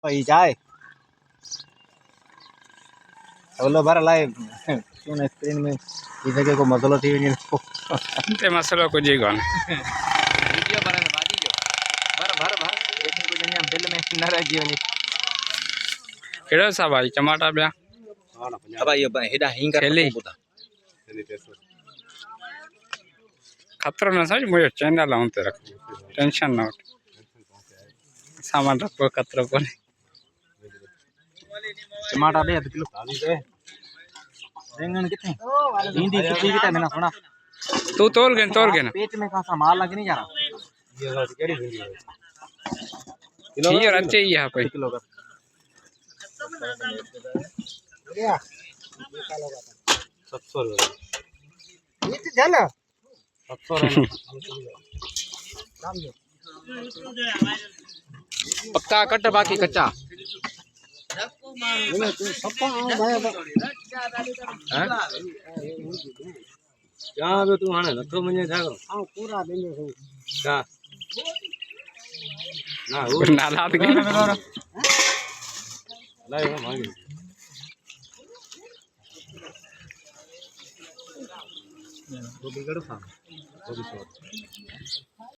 ये जाए अगलो बार लाइव क्यों स्क्रीन में ये जगह को मसलो थी वञे ते मसलो कुछ ही कोन वीडियो पर बाजी जो भर लेकिन कुछ अञा बिल में न रहिजी वञे केड़ो सा भाई टमाटा बिया अब ये हेडा हिंग कर थैली। बुता खतरो न समझ मुझे चैनल आऊं ते रख टेंशन ना उठ सामान रखो खतरो कोने टमाटर दे 1 किलो बैंगन कितने भिंडी कितनी किटा मैंने सुना तू तोल गए ना पेट में खासा माल लग नहीं जा रहा ये केड़ी भिंडी है ठीक है अच्छे ही है भाई किलो का बढ़िया 700 रुपए ये झाला 700 पक्का कट बाकी कच्चा क्या बे तू हाने नथो मने जागो हां पूरा देने हो का ना वो नाला के लाई वो मांगे तो बिगड़ था तो भी